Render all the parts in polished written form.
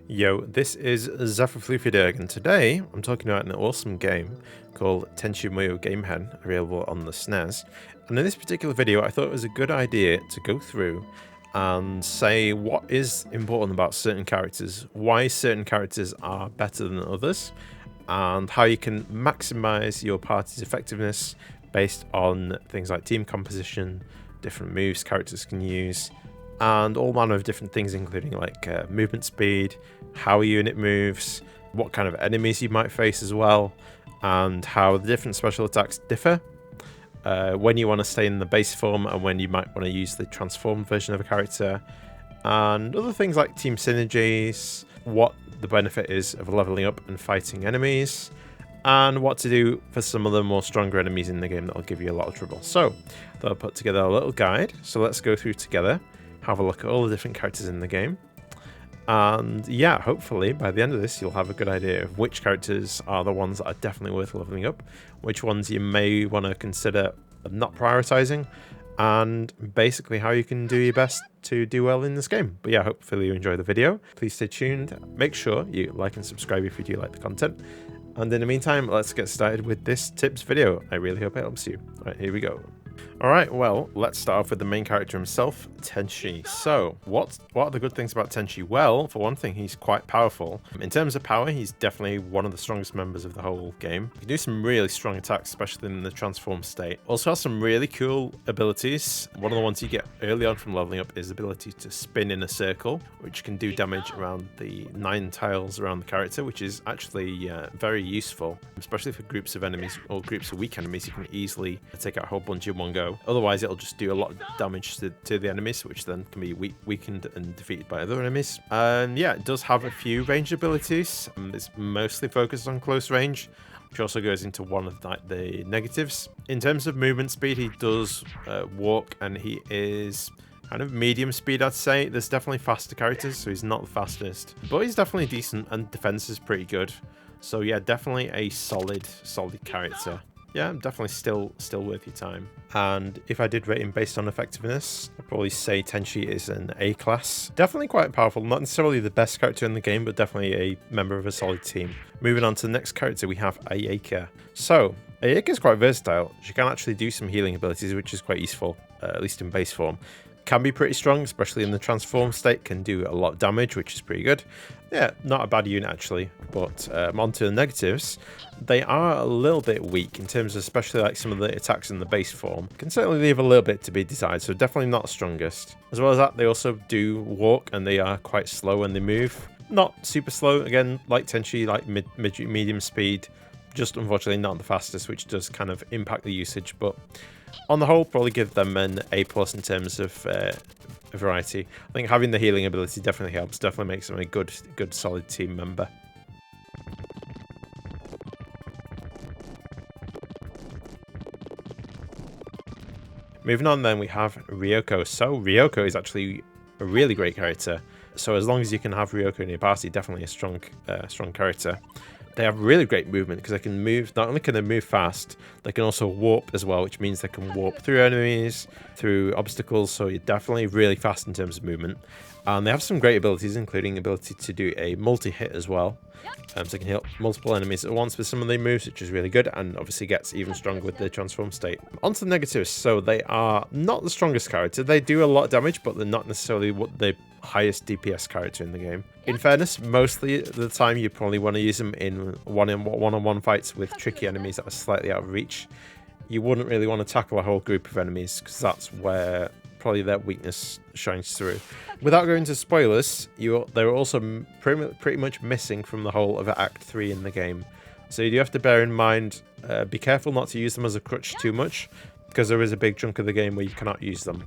Yo, this is Zephyr and today I'm talking about an awesome game called Tenchi Muyo Game-Hen, available on the SNES. And in this particular video, I thought it was a good idea to go through and say what is important about certain characters, why certain characters are better than others, and how you can maximize your party's effectiveness based on things like team composition, different moves characters can use, and all manner of different things, including like movement speed, how a unit moves, what kind of enemies you might face as well, and how the different special attacks differ, when you want to stay in the base form and when you might want to use the transformed version of a character, and other things like team synergies, what the benefit is of leveling up and fighting enemies, and what to do for some of the more stronger enemies in the game that will give you a lot of trouble. So I thought I'd put together a little guide, so let's go through together, have a look at all the different characters in the game, and yeah, hopefully by the end of this you'll have a good idea of which characters are the ones that are definitely worth leveling up, which ones you may want to consider not prioritizing, and basically how you can do your best to do well in this game. But yeah, hopefully you enjoy the video. Please stay tuned, make sure you like and subscribe if you do like the content, and in the meantime, let's get started with this tips video. I really hope it helps you. Alright, here we go. Alright, well, let's start off with the main character himself, Tenchi. So, what are the good things about Tenchi? Well, for one thing, he's quite powerful. In terms of power, he's definitely one of the strongest members of the whole game. He can do some really strong attacks, especially in the transform state. Also has some really cool abilities. One of the ones you get early on from leveling up is the ability to spin in a circle, which can do damage around the 9 tiles around the character, which is actually very useful, especially for groups of enemies or groups of weak enemies. You can easily take out a whole bunch in one go. Otherwise, it'll just do a lot of damage to the enemies, which then can be weakened and defeated by other enemies. And yeah, it does have a few range abilities. It's mostly focused on close range, which also goes into one of the negatives. In terms of movement speed, he does walk, and he is kind of medium speed, I'd say. There's definitely faster characters, so he's not the fastest, but he's definitely decent, and defense is pretty good. So yeah, definitely a solid character. Yeah, definitely still worth your time. And if I did rate him based on effectiveness, I'd probably say Tenchi is an A class. Definitely quite powerful, not necessarily the best character in the game, but definitely a member of a solid team. Moving on to the next character, we have Ayaka. So, Ayaka is quite versatile. She can actually do some healing abilities, which is quite useful, at least in base form. Can be pretty strong, especially in the transform state, can do a lot of damage, which is pretty good. Yeah, not a bad unit actually, but on to the negatives. They are a little bit weak in terms of especially like some of the attacks in the base form. Can certainly leave a little bit to be desired, so definitely not strongest. As well as that, they also do walk, and they are quite slow when they move. Not super slow, again, like Tenchi, like medium speed, just unfortunately not the fastest, which does kind of impact the usage, but on the whole, probably give them an A+ in terms of variety. I think having the healing ability definitely helps, definitely makes them a good solid team member. Moving on then, we have Ryoko. So Ryoko is actually a really great character. So as long as you can have Ryoko in your party, definitely a strong character. They have really great movement because they can move. Not only can they move fast, they can also warp as well, which means they can warp through enemies, through obstacles. So you're definitely really fast in terms of movement. And they have some great abilities, including ability to do a multi-hit as well. So they can hit multiple enemies at once with some of the moves, which is really good, and obviously gets even stronger with the transform state. On to the negatives. So they are not the strongest character. They do a lot of damage, but they're not necessarily the highest DPS character in the game. In fairness, mostly the time you probably want to use them in one-on-one fights with tricky enemies that are slightly out of reach. You wouldn't really want to tackle a whole group of enemies, because that's where probably their weakness shines through. Without going into spoilers, they're also pretty much missing from the whole of Act 3 in the game. So you do have to bear in mind, be careful not to use them as a crutch too much, because there is a big chunk of the game where you cannot use them.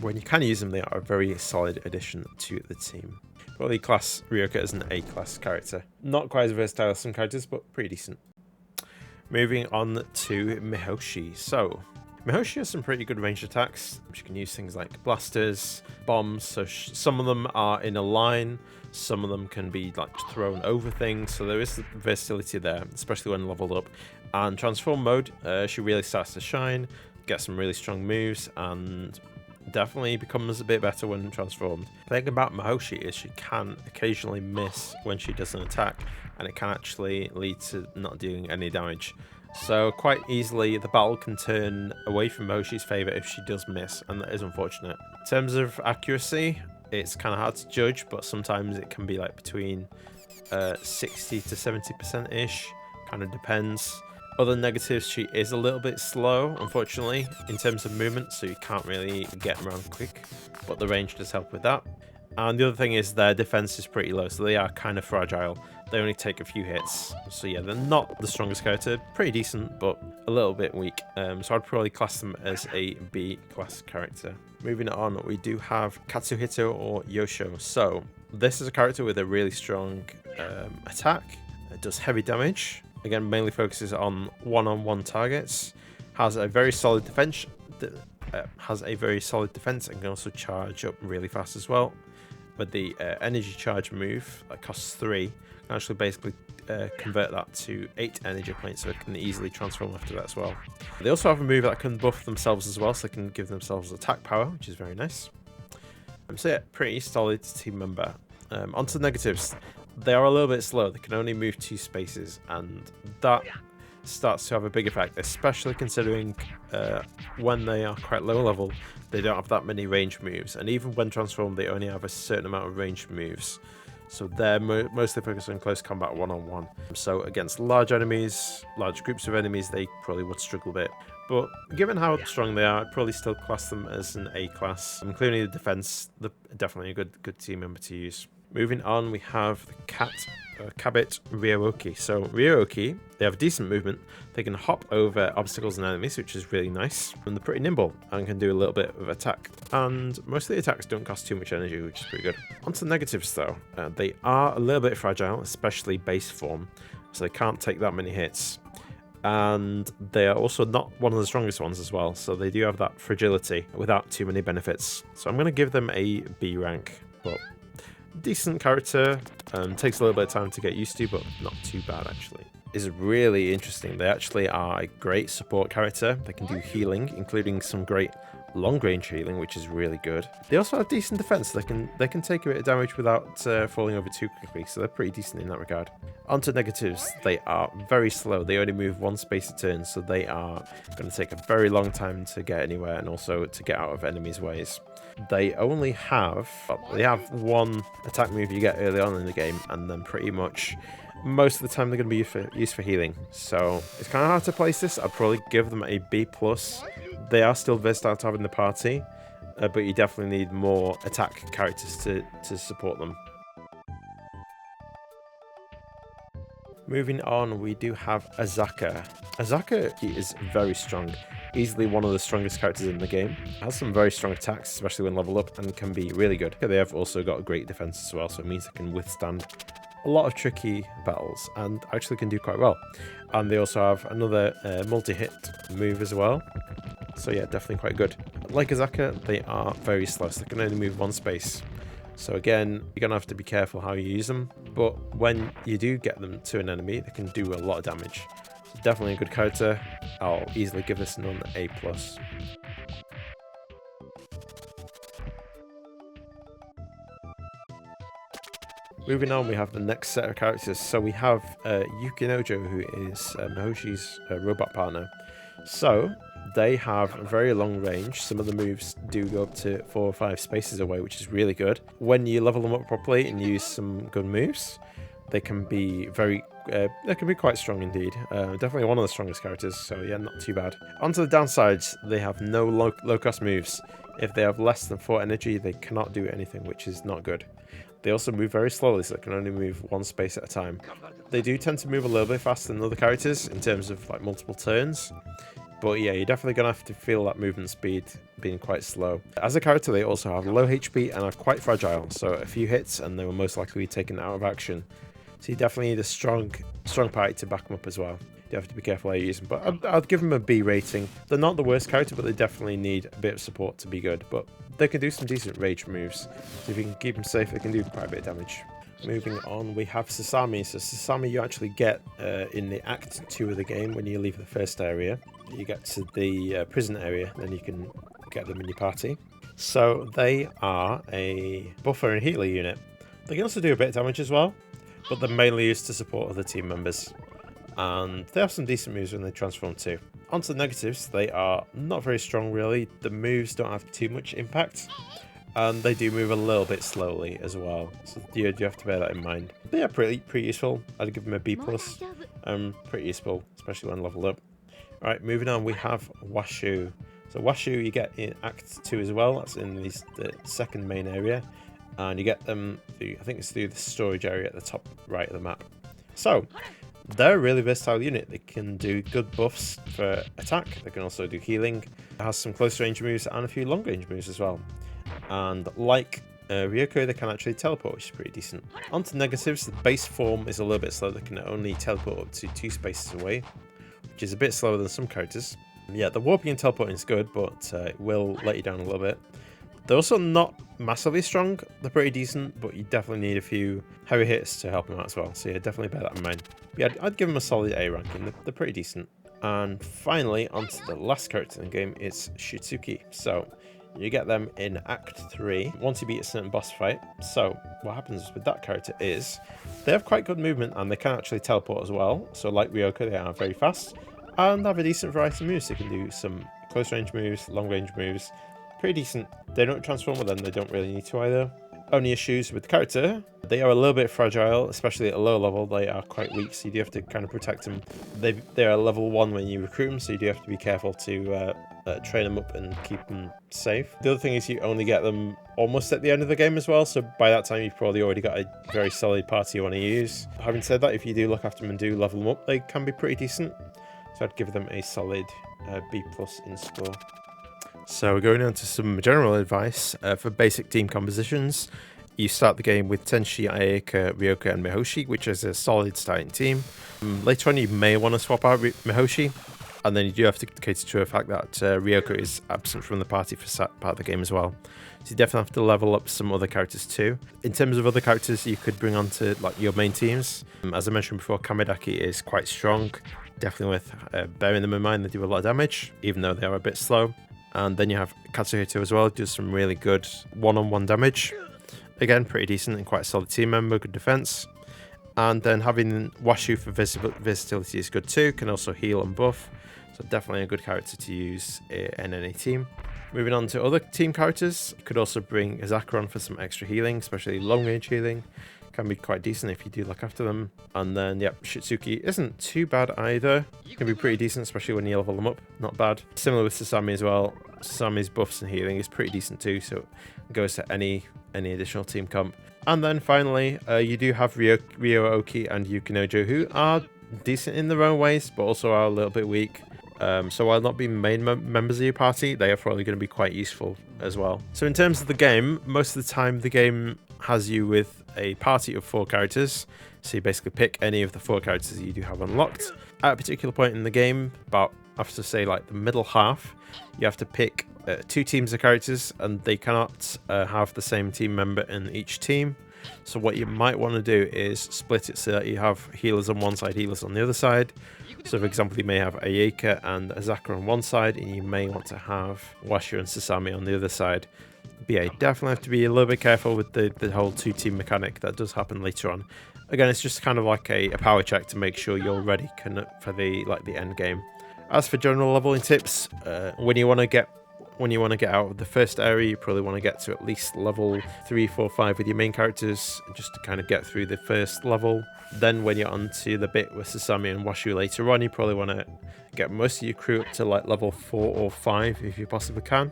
When you can use them, they are a very solid addition to the team. Probably class Ryoko as an A-class character. Not quite as versatile as some characters, but pretty decent. Moving on to Mihoshi. So, Mihoshi has some pretty good ranged attacks. She can use things like blasters, bombs, so some of them are in a line, some of them can be like thrown over things, so there is versatility there, especially when leveled up. And transform mode, she really starts to shine, get some really strong moves, and definitely becomes a bit better when transformed. The thing about Mahoshi is she can occasionally miss when she does an attack, and it can actually lead to not doing any damage. So quite easily the battle can turn away from Mahoshi's favour if she does miss, and that is unfortunate. In terms of accuracy, it's kind of hard to judge, but sometimes it can be like between 60 to 70% ish, kind of depends. Other negatives, she is a little bit slow, unfortunately, in terms of movement, so you can't really get around quick, but the range does help with that. And the other thing is their defense is pretty low, so they are kind of fragile. They only take a few hits, so yeah, they're not the strongest character. Pretty decent, but a little bit weak. So I'd probably class them as a B class character. Moving on, we do have Katsuhito or Yosho. So this is a character with a really strong attack. It does heavy damage. Again, mainly focuses on one-on-one targets. Has a very solid defense. And can also charge up really fast as well. With the energy charge move that costs 3, can actually basically convert that to 8 energy points, so it can easily transform after that as well. They also have a move that can buff themselves as well, so they can give themselves attack power, which is very nice. So yeah, pretty solid team member. Onto the negatives. They are a little bit slow. They can only move 2 spaces, and that starts to have a big effect, especially considering when they are quite low level, they don't have that many range moves, and even when transformed, they only have a certain amount of range moves. So they're mostly focused on close combat one-on-one. So against large enemies, large groups of enemies, they probably would struggle a bit. But given how strong they are, I'd probably still class them as an A class, including the defense. They're definitely a good team member to use. Moving on, we have the Kabit ryo-oki. So ryo-oki, they have decent movement. They can hop over obstacles and enemies, which is really nice. And they're pretty nimble and can do a little bit of attack. And most of the attacks don't cost too much energy, which is pretty good. Onto the negatives though. They are a little bit fragile, especially base form. So they can't take that many hits. And they are also not one of the strongest ones as well. So they do have that fragility without too many benefits. So I'm going to give them a B rank. But decent character, takes a little bit of time to get used to, but not too bad actually. Is really interesting. They actually are a great support character. They can do healing, including some great long range healing, which is really good. They also have decent defense. They can take a bit of damage without falling over too quickly, so they're pretty decent in that regard. Onto negatives. They are very slow. They only move 1 space a turn, so they are going to take a very long time to get anywhere and also to get out of enemies' ways. They only have 1 attack move you get early on in the game, and then pretty much most of the time they're going to be used for healing. So it's kind of hard to place this. I'd probably give them a B+. They are still versatile to have in the party, but you definitely need more attack characters to support them. Moving on, we do have Azaka. Azaka is very strong. Easily one of the strongest characters in the game. Has some very strong attacks, especially when level up, and can be really good. They have also got a great defense as well, so it means they can withstand a lot of tricky battles and actually can do quite well. And they also have another multi-hit move as well. So yeah, definitely quite good. Like Azaka, they are very slow, so they can only move 1 space. So again, you're gonna have to be careful how you use them, but when you do get them to an enemy, they can do a lot of damage. So definitely a good character. I'll easily give this one A+. Moving on, we have the next set of characters. So we have Yukinojo, who is Mahoshi's robot partner. So they have a very long range. Some of the moves do go up to 4 or 5 spaces away, which is really good. When you level them up properly and use some good moves, they can be quite strong indeed. Definitely one of the strongest characters, so yeah, not too bad. Onto the downsides, they have no low-cost moves. If they have less than 4 energy, they cannot do anything, which is not good. They also move very slowly, so they can only move 1 space at a time. They do tend to move a little bit faster than other characters in terms of like multiple turns. But yeah, you're definitely going to have to feel that movement speed being quite slow. As a character, they also have low HP and are quite fragile, so a few hits and they will most likely be taken out of action. So you definitely need a strong party to back them up as well. You have to be careful how you use them, but I'd give them a B rating. They're not the worst character, but they definitely need a bit of support to be good. But they can do some decent rage moves. So if you can keep them safe, they can do quite a bit of damage. Moving on, we have Sasami. So Sasami you actually get in the Act 2 of the game when you leave the first area. You get to the prison area, then you can get them in your party. So they are a buffer and healer unit. They can also do a bit of damage as well, but they're mainly used to support other team members. And they have some decent moves when they transform too. On to the negatives, they are not very strong really. The moves don't have too much impact, and they do move a little bit slowly as well. So you have to bear that in mind. But yeah, pretty useful. I'd give them a B+. Pretty useful, especially when leveled up. Alright, moving on, we have Washu. So Washu you get in Act 2 as well. That's in the second main area. And you get them through, I think it's through the storage area at the top right of the map. So, they're a really versatile unit. They can do good buffs for attack. They can also do healing. It has some close range moves and a few long range moves as well. And like Ryoko, they can actually teleport, which is pretty decent. On to negatives, the base form is a little bit slow. They can only teleport up to 2 spaces away, which is a bit slower than some characters. Yeah, the warping and teleporting is good, but it will let you down a little bit. They're also not massively strong. They're pretty decent, but you definitely need a few heavy hits to help them out as well. So yeah, definitely bear that in mind. But yeah, I'd give them a solid A ranking. They're pretty decent. And finally, onto the last character in the game, it's Shitsuki. So you get them in Act 3 once you beat a certain boss fight. So what happens with that character is they have quite good movement and they can actually teleport as well. So like Ryoko, they are very fast and have a decent variety of moves. They can do some close range moves, long range moves. Pretty decent. They don't transform with them, they don't really need to either. Only issues with the character, they are a little bit fragile, especially at a lower level. They are quite weak, so you do have to kind of protect them. They're level 1 when you recruit them, so you do have to be careful to train them up and keep them safe. The other thing is you only get them almost at the end of the game as well, so by that time you've probably already got a very solid party you want to use. Having said that, if you do look after them and do level them up, they can be pretty decent. So I'd give them a solid B+ in score. So we're going on to some general advice for basic team compositions. You start the game with Tenchi, Ayaka, Ryoko and Mihoshi, which is a solid starting team. Later on you may want to swap out Mihoshi, and then you do have to cater to the fact that Ryoko is absent from the party for part of the game as well. So you definitely have to level up some other characters too. In terms of other characters you could bring onto like your main teams. As I mentioned before, Kamedaki is quite strong. Definitely with bearing them in mind, they do a lot of damage, even though they are a bit slow. And then you have Katsuhito as well, does some really good one-on-one damage. Again, pretty decent and quite a solid team member, good defense. And then having Washu for versatility is good too, can also heal and buff. So definitely a good character to use in any team. Moving on to other team characters, you could also bring Azaka on for some extra healing, especially long range healing. Can be quite decent if you do look after them. And then, yep, Shitsuki isn't too bad either. Can be pretty decent, especially when you level them up. Not bad. Similar with Sasami as well. Sasami's buffs and healing is pretty decent too, so it goes to any additional team comp. And then finally, you do have ryo-oki and Yukinojo, who are decent in their own ways, but also are a little bit weak. So while not being main members of your party, they are probably going to be quite useful as well. So in terms of the game, most of the time the game has you with a party of 4 characters. So you basically pick any of the 4 characters you do have unlocked. At a particular point in the game, about after say like the middle half, you have to pick 2 teams of characters, and they cannot have the same team member in each team. So what you might want to do is split it so that you have healers on one side, healers on the other side. So for example, you may have Ayaka and Azaka on one side, and you may want to have Washu and Sasami on the other side. But yeah, you definitely have to be a little bit careful with the whole 2-team mechanic that does happen later on. Again, it's just kind of like a power check to make sure you're ready for the end game. As for general leveling tips, when you want to get out of the first area, you probably want to get to at least level 3, 4, 5 with your main characters, just to kind of get through the first level. Then when you're onto the bit with Sasami and Washu later on, you probably want to get most of your crew up to like level 4 or 5 if you possibly can.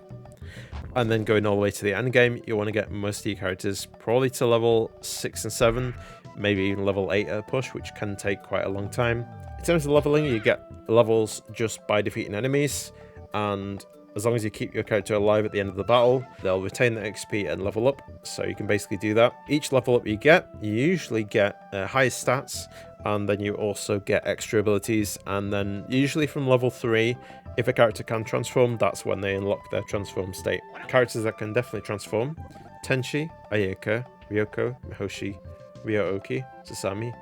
And then going all the way to the end game, you want to get most of your characters probably to level 6 and 7, maybe even level 8 at a push, which can take quite a long time. In terms of leveling, you get levels just by defeating enemies, and as long as you keep your character alive at the end of the battle, they'll retain the XP and level up, so you can basically do that. Each level up you usually get higher stats, and then you also get extra abilities, and then usually from level 3, if a character can transform, that's when they unlock their transform state. Characters that can definitely transform: Tenchi, Ayaka, Ryoko, Mihoshi, ryo-oki, Sasami,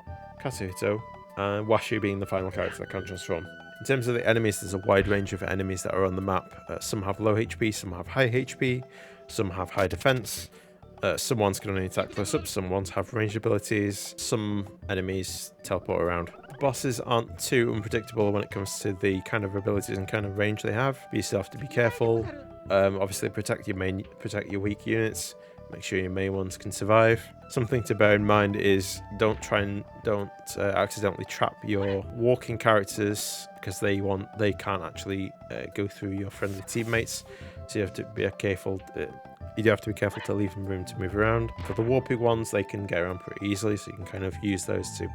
Katsuhito, and Washu being the final character that can transform. In terms of the enemies, there's a wide range of enemies that are on the map. Some have low HP, some have high HP. Some have high defense. Some ones can only attack close up, some ones have ranged abilities, some enemies teleport around. The bosses aren't too unpredictable when it comes to the kind of abilities and kind of range they have, but you still have to be careful. Obviously protect your weak units, make sure your main ones can survive. Something to bear in mind is don't accidentally trap your walking characters, because they can't actually go through your friendly teammates, so you have to be careful. You do have to be careful to leave them room to move around. For the warping ones, they can get around pretty easily, so you can kind of use those to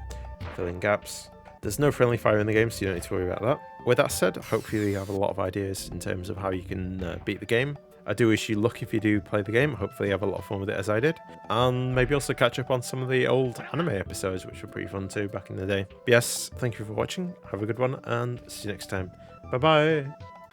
fill in gaps. There's no friendly fire in the game, so you don't need to worry about that. With that said, hopefully you have a lot of ideas in terms of how you can beat the game. I do wish you luck if you do play the game. Hopefully you have a lot of fun with it as I did. And maybe also catch up on some of the old anime episodes, which were pretty fun too back in the day. But yes, thank you for watching. Have a good one, and see you next time. Bye-bye.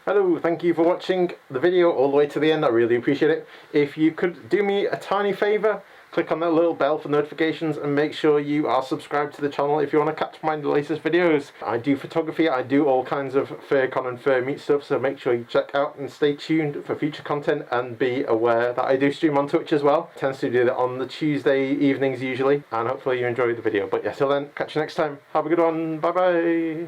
Hello, thank you for watching the video all the way to the end. I really appreciate it. If you could do me a tiny favour, click on that little bell for notifications and make sure you are subscribed to the channel if you want to catch my latest videos. I do photography, I do all kinds of FurCon and Fur Meet stuff, so make sure you check out and stay tuned for future content, and be aware that I do stream on Twitch as well. I tend to do that on the Tuesday evenings usually, and hopefully you enjoyed the video. But yeah, till then, catch you next time. Have a good one. Bye bye.